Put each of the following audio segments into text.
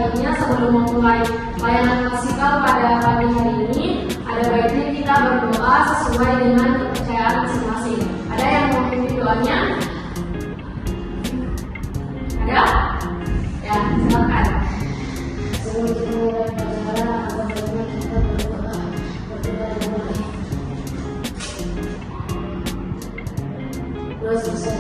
sebaiknya sebelum memulai layanan klasikal pada pagi hari ini, ada baiknya kita berdoa sesuai dengan kepercayaan masing-masing. Ada yang mau memimpin doanya? Ada? Ya, silakan. Sebelum kita mulai pelajaran, ada baiknya kita berdoa. Terus selesai.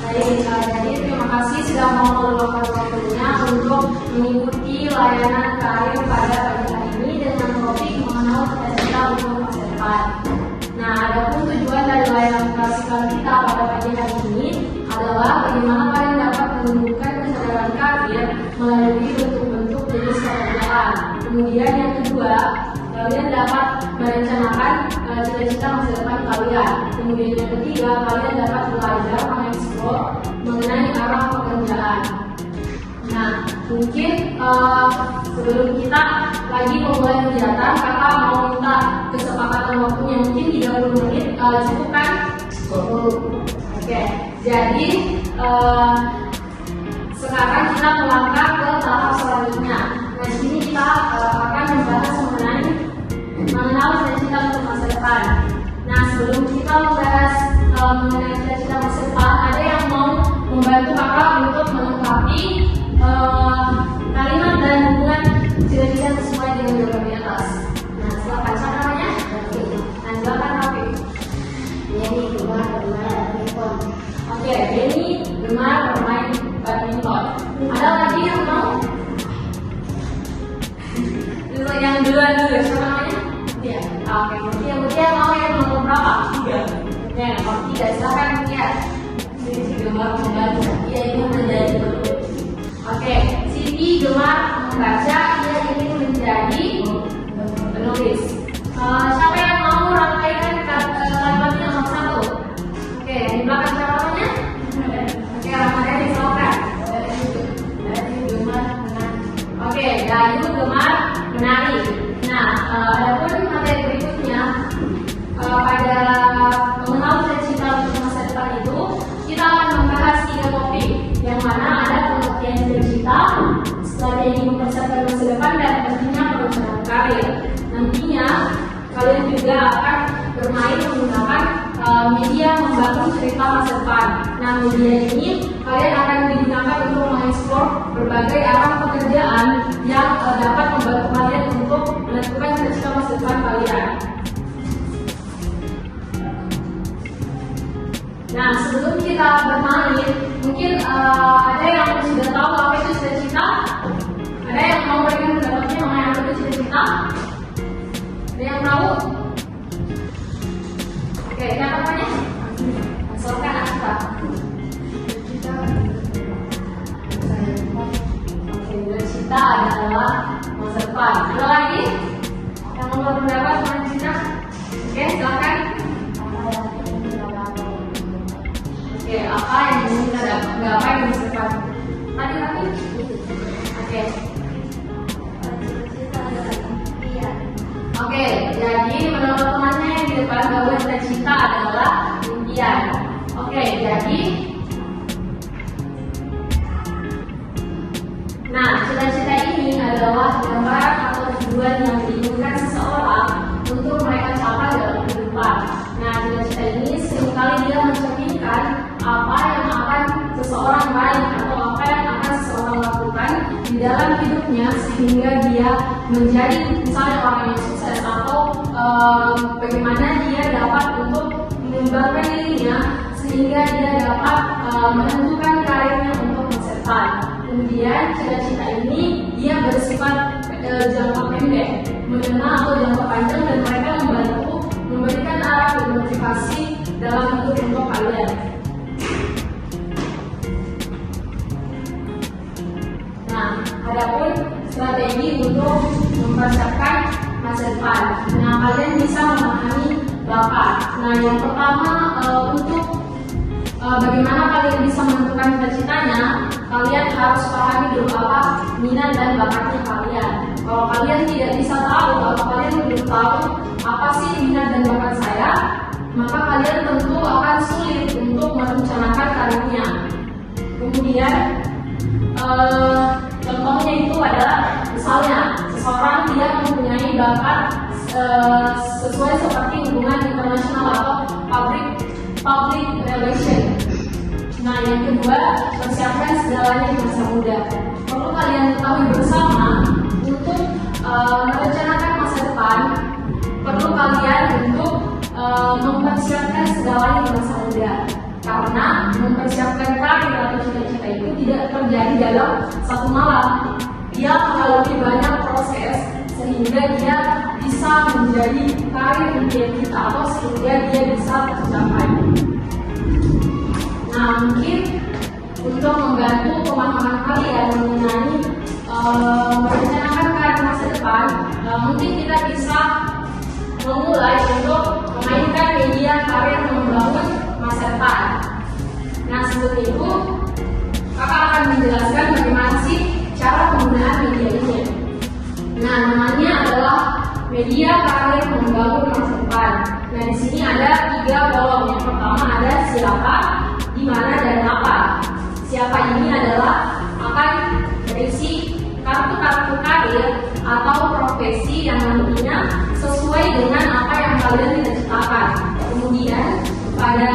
Baik, jadi terima kasih sudah mau meluangkan waktunya untuk mengikuti layanan karir pada pagi hari ini dengan topik mengenal cita-cita untuk masa depan. Nah, adapun tujuan dari layanan klasikal kita pada pagi hari ini adalah bagaimana kalian dapat menumbuhkan kesadaran karir melalui bentuk-bentuk jenis pekerjaan. Kemudian yang kedua, kalian dapat merencanakan cita-cita masa depan kalian. Kemudian yang ketiga, kalian dapat belajar mengeksplor mengenai arah pekerjaan. Nah, mungkin sebelum kita lagi memulai kegiatan, kakak mau minta kesepakatan waktunya mungkin 30 menit, cukup kan? Oke, jadi sekarang kita melangkah ke tahap selanjutnya. Nah, di sini kita akan membahas mengenal cita-cita untuk masa depan. Nah, sebelum kita membahas mengenai cita-cita masa depan, ada yang mau membantu kakak untuk melengkapi kalimat dan hubungan cita-cita sesuai dengan jawaban di atas. Nah, silakan. Siapa namanya? Nah, silakan Rafi. Ini gemar badminton. Oke, Denny gemar bermain badminton. Ada lagi yang mau? Yang duluan dulu, siapa namanya? Ya. Oke, kemudian mau yang nomor berapa? 3. Ya, nomor 3. Silakan ya. Siti gemar membaca. Ia ingin menjadi penulis. Oke, Siti gemar membaca. Ia ingin menjadi penulis. Siapa yang mau rangkaikan kalimatnya nomor 1? Oke, di belakang siapa namanya? Oke, Ramadhan silakan. Dayu gemar menari. Oke, Dayu gemar menari. Nah, adapun materi berikutnya pada mengenal cita-cita untuk masa depan itu, kita akan membahas 3 topik, yang mana ada pengertian cita-cita, strategi mempersiapkan masa depan, dan tentunya perencanaan karir. Nantinya kalian juga akan bermain menggunakan media membangun cerita masa depan. Nah, media ini kalian akan digunakan untuk mengeksplor berbagai arah pekerjaan yang dapat membantu kalian untuk menentukan cita-cita masa depan kalian. Nah, sebelum kita bermain, mungkin ada yang sudah tahu apa itu cita-cita? Ada yang mau berikan pendapatnya mengenai apa itu cita-cita? Ada yang tahu? Oke, siapa namanya? Silakan Asfa. Cita adalah masa depan. Ada lagi yang mau berpendapat mengenai cita? Oke, silakan. Oke, apa yang ingin kita gapai di masa depan? Tadi. Oke. Oke, jadi menurut temannya yang di depan bahwa cita-cita adalah impian. Oke, jadi nah, cita-cita ini adalah gambaran atau tujuan yang diinginkan seseorang untuk mereka capai dalam kehidupan. Nah, cita-cita ini seringkali dia mencerminkan apa yang akan seseorang raih atau apa yang akan seseorang lakukan di dalam hidupnya sehingga dia menjadi misalnya orang yang sukses atau bagaimana dia dapat untuk mengembangkan dirinya sehingga dia dapat menentukan karirnya untuk masa depan. Kemudian cita-cita ini dia bersifat jangka pendek, menengah atau jangka panjang, dan mereka membantu memberikan arah dan motivasi dalam hidup untuk kalian. Nah, adapun strategi untuk mempersiapkan masa depan. Nah, kalian bisa memahami bakat. Nah, yang pertama untuk bagaimana kalian bisa menentukan cita-citanya, kalian harus pahami dulu apa minat dan bakatnya kalian. Kalau kalian tidak bisa tahu, kalau kalian belum tahu apa sih minat dan bakat saya, maka kalian tentu akan sulit untuk merencanakan karirnya. Kemudian Contohnya itu adalah misalnya seseorang dia mempunyai bakat sesuai seperti hubungan internasional atau public relation. Nah, yang kedua, persiapkan segalanya di masa muda. Perlu kalian ketahui bersama untuk merencanakan masa depan. Perlu kalian untuk mempersiapkan segalanya di masa muda. Karena mempersiapkan karir atau cita-cita itu tidak terjadi dalam satu malam. Dia melalui banyak proses sehingga dia bisa menjadi karir impian kita atau sehingga dia bisa tercapai. Nah, mungkin untuk membantu pemahaman kalian mengenai merencanakan karir masa depan, mungkin kita bisa memulai untuk memainkan media karir membangun masa depan. Nah, sebelum itu kakak akan menjelaskan bagaimana sih cara penggunaan media ini. Nah, namanya adalah media karir membangun masa depan. Nah, di sini ada 3 kolom. Yang pertama ada siapa, di mana, dan apa. Siapa ini adalah akan berisi kartu-kartu karir atau profesi yang nantinya sesuai dengan apa yang kalian cita-citakan. Kemudian pada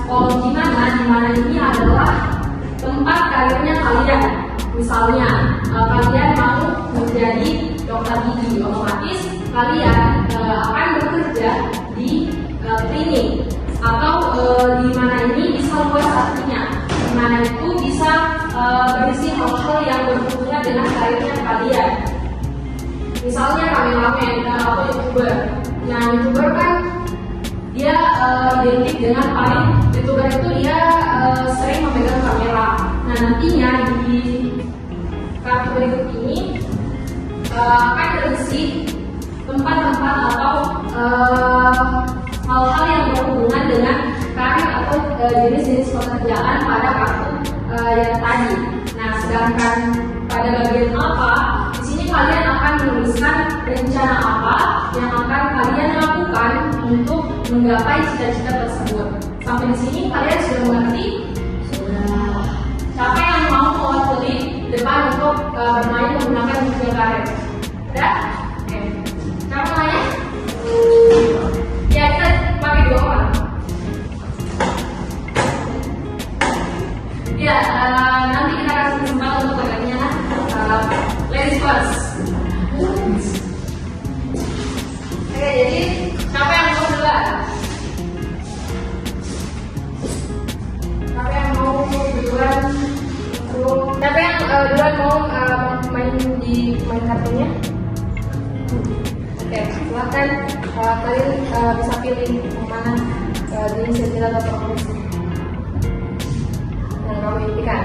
kolom di mana ini adalah tempat karirnya kalian. Misalnya kalian mau menjadi dokter gigi, otomatis kalian akan bekerja di klinik atau di mana ini bisa luas artinya. Di mana itu bisa berisi hal-hal yang berhubungan dengan karirnya kalian. Misalnya kameramen atau youtuber. Nah, youtuber kan dia identik dengan paling youtuber itu dia sering memegang kamera. Nah, nantinya di kartu berikut ini akan berisi tempat-tempat atau hal-hal yang berhubungan dengan karir atau jenis-jenis pekerjaan pada kartu yang tadi. Nah, sedangkan pada bagian apa, di sini kalian akan menuliskan rencana apa yang akan kalian lakukan untuk menggapai cita-cita tersebut. Sampai di sini kalian sudah mengerti? Sudah. Siapa yang mau mewakili depan untuk bermain menggunakan media karir? Ada? Oke. Kamu nanya? Ya, kita pakai 2 orang. Ya, nanti kita kasih kesempatan untuk bagiannya. Ladies first. Oke, jadi siapa yang mau duluan? Siapa yang mau duluan? Siapa yang duluan mau main di main kartunya? Oke, silahkan kalian bisa pilih mana jenis cerita atau profesi yang kamu impikan.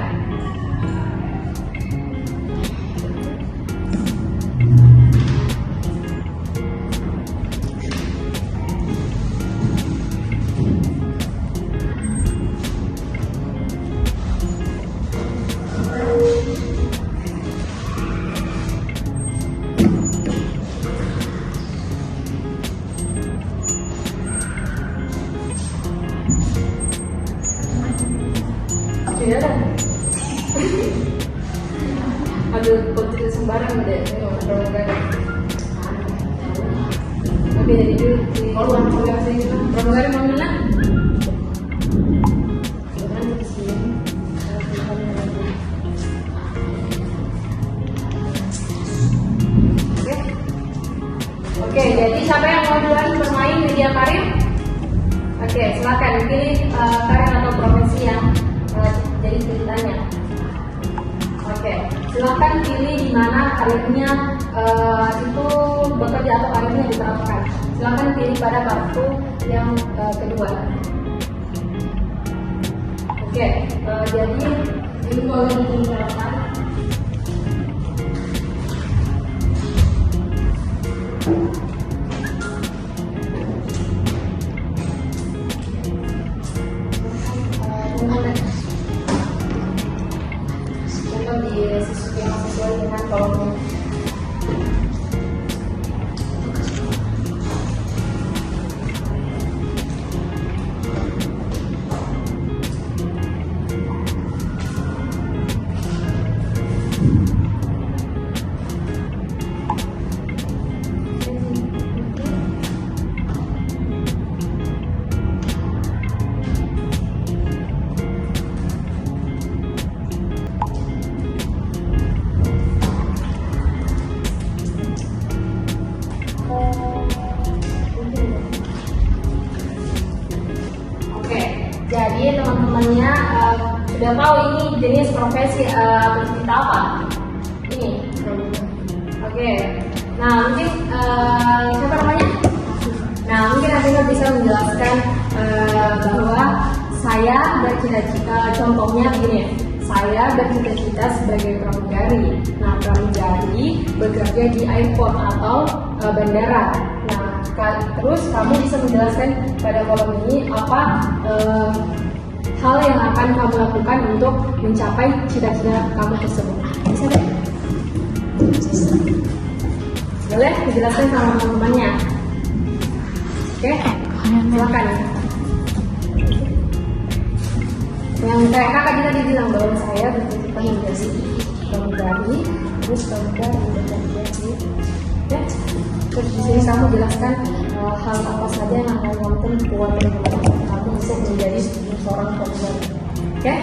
Aduh, kok tidak sembarang deh, tapi dari itu di kolom aplikasi itu pramugari mau bilang Oke, jadi siapa yang mau duluan bermain media karir? Oke, silakan pilih karir atau profesi yang jadi ceritanya. Oke, silakan pilih di mana karirnya itu bekerja atau karirnya diterapkan. Silakan pilih pada kartu yang kedua. Oke, jadi ini boleh diterapkan. Di sesuatu yang sesuai dengan kolomnya. sudah tahu ini jenis profesi atau cita apa? Ini. Oke. Nah, mungkin siapa namanya? Nah, mungkin Afifah bisa menjelaskan bahwa saya bercita-cita, contohnya begini ya. Saya bercita-cita sebagai pramugari. Nah, pramugari bekerja di airport atau bandara. Nah, terus kamu bisa menjelaskan pada kolom ini apa hal yang akan kamu lakukan untuk mencapai cita-cita kamu tersebut. Bisa deh? Boleh dijelaskan sama teman-temannya. Oke, silakan. Yang kayak kakak tadi bilang bahwa saya bercita-cita menjadi pramugari, terus pramugari bekerja. Ya, terus di sini kamu jelaskan hal apa saja yang akan kamu tempuh untuk kamu bisa menjadi seorang pramugari. Oke,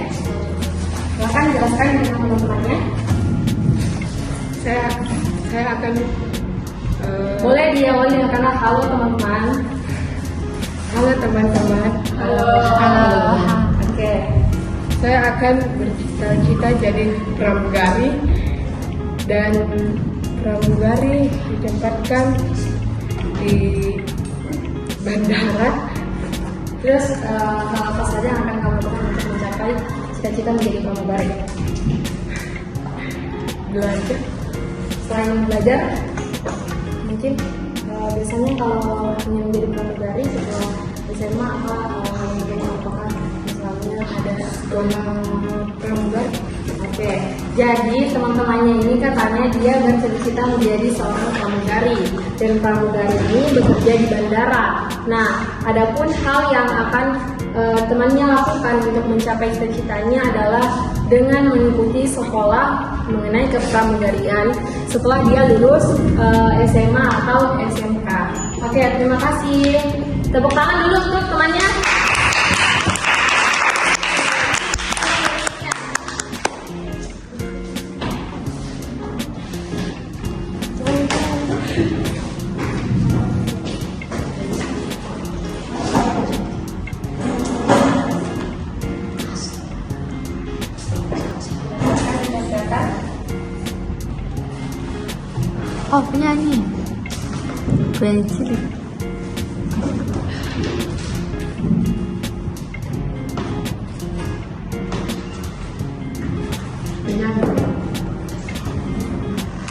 silakan jelaskan dengan teman-temannya. Saya akan boleh diawali dengan kata halo teman-teman. halo teman-teman. Halo. Oke. Saya akan bercita-cita jadi pramugari, dan pramugari ditempatkan di bandara. Terus hal apa saja yang akan kamu lakukan untuk mencapai cita-cita menjadi pramugari? Belajar. Selain belajar, mungkin biasanya kalau ingin menjadi pramugari setelah SMA apa yang apakah misalnya ada sekolah pramugari? Oke, jadi teman-temannya ini katanya dia bercita-cita menjadi seorang pramugari, dan pramugari ini bekerja di bandara. Nah, adapun hal yang akan temannya lakukan untuk mencapai cita-citanya adalah dengan mengikuti sekolah mengenai kepramugarian setelah dia lulus SMA atau SMK. Oke, terima kasih. Tepuk tangan dulu untuk temannya. Oh, penyanyi. Penyanyi.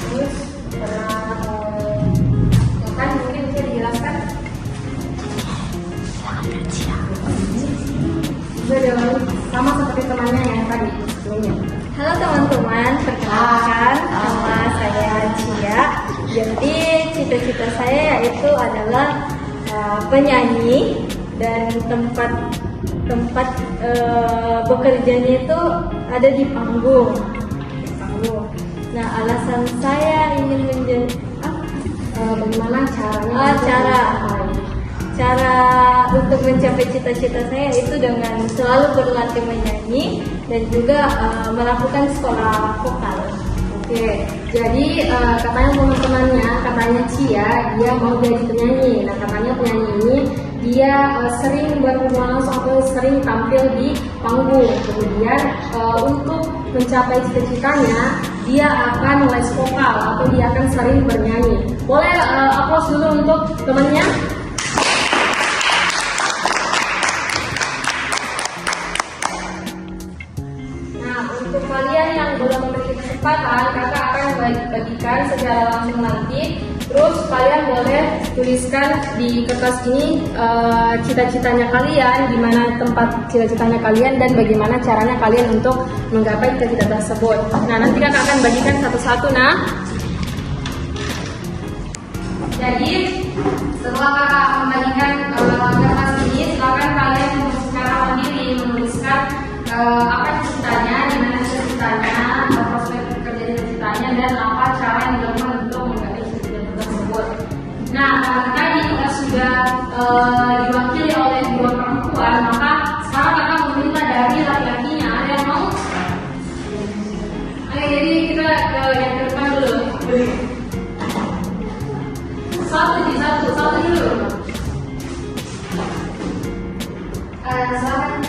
Terus kan mungkin bisa dijelaskan. Bisa diawali sama seperti temannya yang tadi sebelumnya. Halo teman-teman, perkenalkan nama saya Cia. Jadi cita-cita saya yaitu adalah penyanyi, dan tempat bekerjanya itu ada di panggung. Nah, alasan saya ingin menjadi Bagaimana caranya? cara untuk mencapai cita-cita saya itu dengan selalu berlatih menyanyi dan juga melakukan sekolah vokal. Oke, jadi katanya teman-temannya, katanya Cia, dia mau jadi penyanyi. Nah, katanya penyanyi ini dia sering berhubungan langsung atau sering tampil di panggung. Kemudian untuk mencapai cita-citanya, dia akan les vokal atau dia akan sering bernyanyi. Boleh aplaus dulu untuk temannya. Untuk kalian yang belum memiliki kesempatan, kakak akan bagikan secara langsung nanti. Terus kalian boleh tuliskan di kertas ini cita-citanya kalian, di mana tempat cita-citanya kalian, dan bagaimana caranya kalian untuk menggapai cita-cita tersebut. Nah, nanti kakak akan bagikan satu-satu. Nah, jadi setelah kakak membagikan kertas ini, silakan kalian secara mandiri menuliskan apa cita-citanya, di mana cita-citanya, prospek kerja cita-citanya, dan apa cara yang dilakukan untuk menggapai cita-cita tersebut. Nah, karena tadi kita sudah diwakili oleh dua perempuan, maka sekarang kakak meminta dari laki-lakinya. Ada yang mau? Oke, jadi kita ke yang ke depan dulu. Satu dulu. Silakan.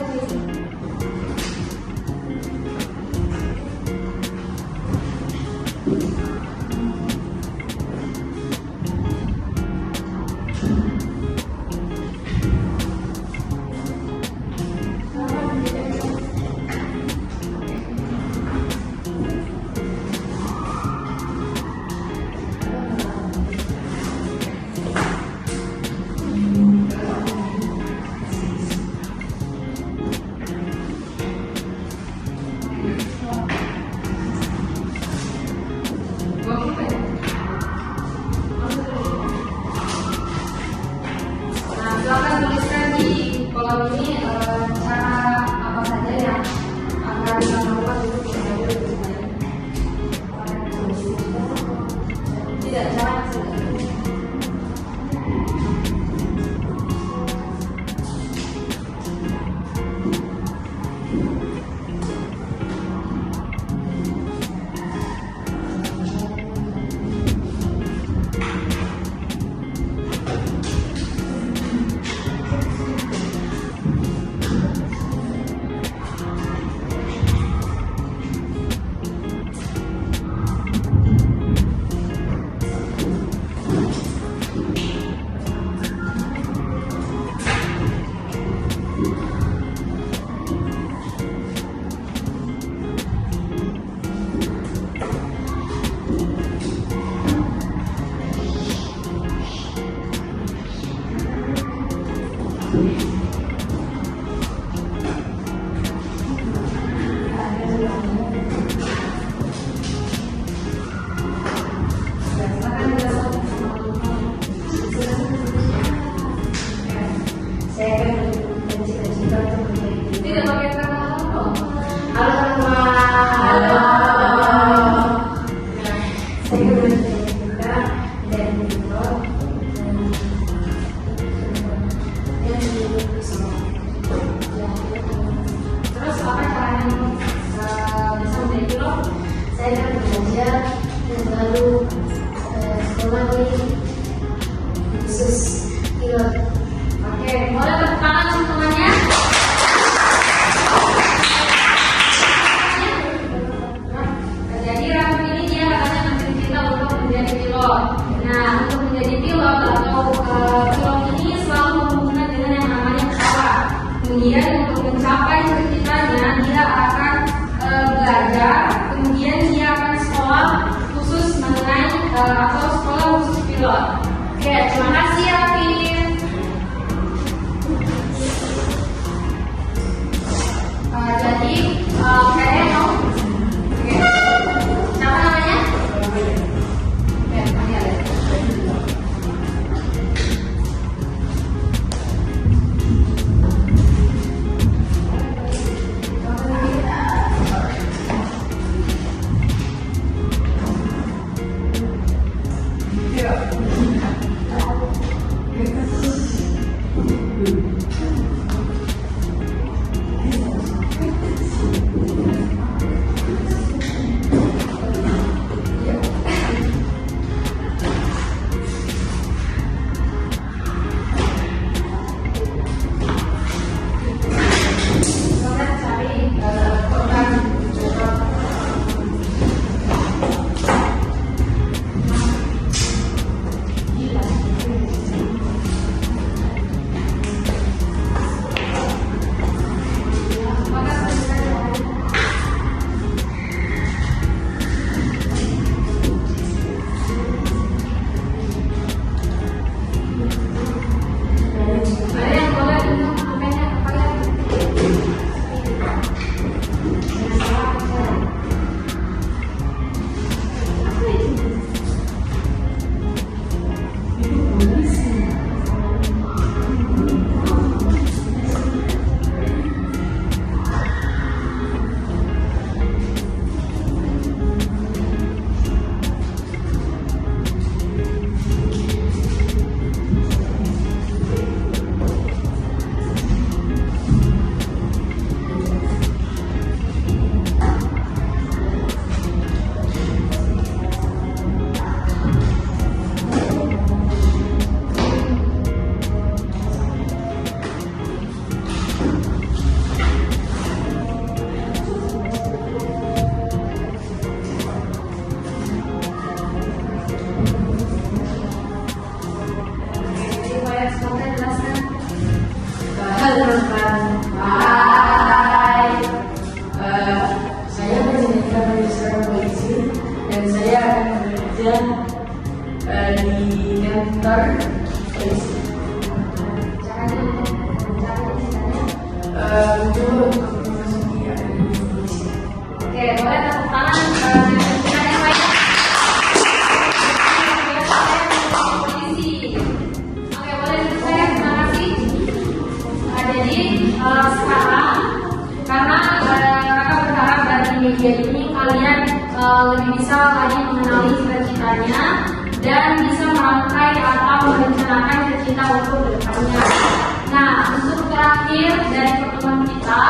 dan selalu sekolah di khusus pilot. Oke, boleh tepuk tangan semuanya. Jadi Raffi ini dia katanya bercita-cita untuk menjadi pilot. Nah, untuk menjadi pilot atau pilot ini selalu berhubungan dengan yang namanya pesawat. Kemudian untuk mencapai cita-citanya dia akan belajar, kemudian dia akan sekolah khusus mengenai atau sekolah khusus pilot. Oke, terima kasih Raffi. Jadi kalian mau? Oke. Siapa namanya? Oke, nanti ada. Halo teman-teman. Hai. Saya menjadi seorang polisi dan saya akan bekerja di kantor polisi. Untuk memasuki polisi. Oke, boleh tepuk tangan dengan kita yang lain. Polisi. Oke, boleh saya terima kasih. Jadi sekarang karena kakak berharap dari media ini kalian lebih bisa lagi mengenali cita-citanya dan bisa merangkai atau merencanakan cita-cita untuk kedepannya. Nah, untuk terakhir dari pertemuan kita,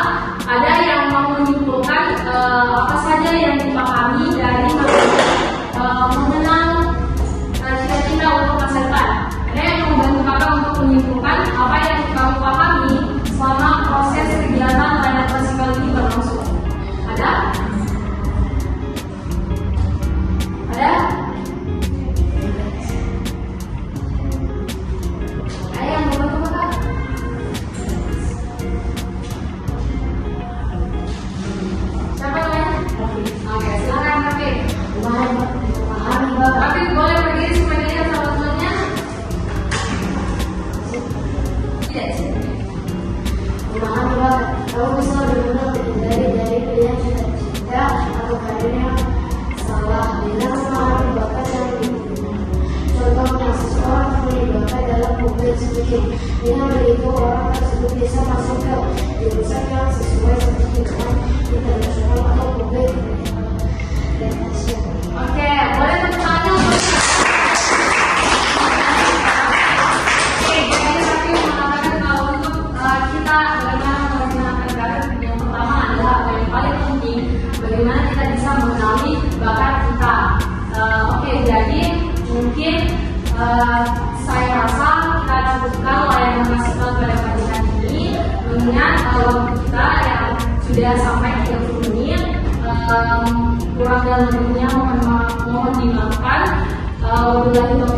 ada yang mau menyimpulkan apa saja yang dipahami dari mengenal cita-cita untuk masa depan. Ada yang membantu kakak untuk menyimpulkan apa yang kamu pahami selama proses kegiatan layar klasikal ini berlangsung. Ada? Ada? Ada yang membantu kakak? Siapa namanya? Oke, silakan Rafi. Rafi boleh berdiri supaya dilihat sama temannya. Yes. Memahami banget, kamu bisa benar-benar menghindari dari pilihan cita-cita atau karir yang salah dengan memahami bakat yang dimiliki. Contohnya, seseorang memiliki bakat dalam mobil speaking. Dengan begitu, orang tersebut bisa masuk ke jurusan yang sesuai seperti dengan internasional atau publik dan Asia. Oke, boleh tepuk tangan. Oke, jadi Rafi mengatakan kalau untuk kita bagaimana merencanakan karir, yang pertama adalah yang paling penting bagaimana kita bisa mengenal waktu kita yang sudah sampai 30 menit. Kurang dan lebihnya mohon dimaafkan. Wabillahi taufiq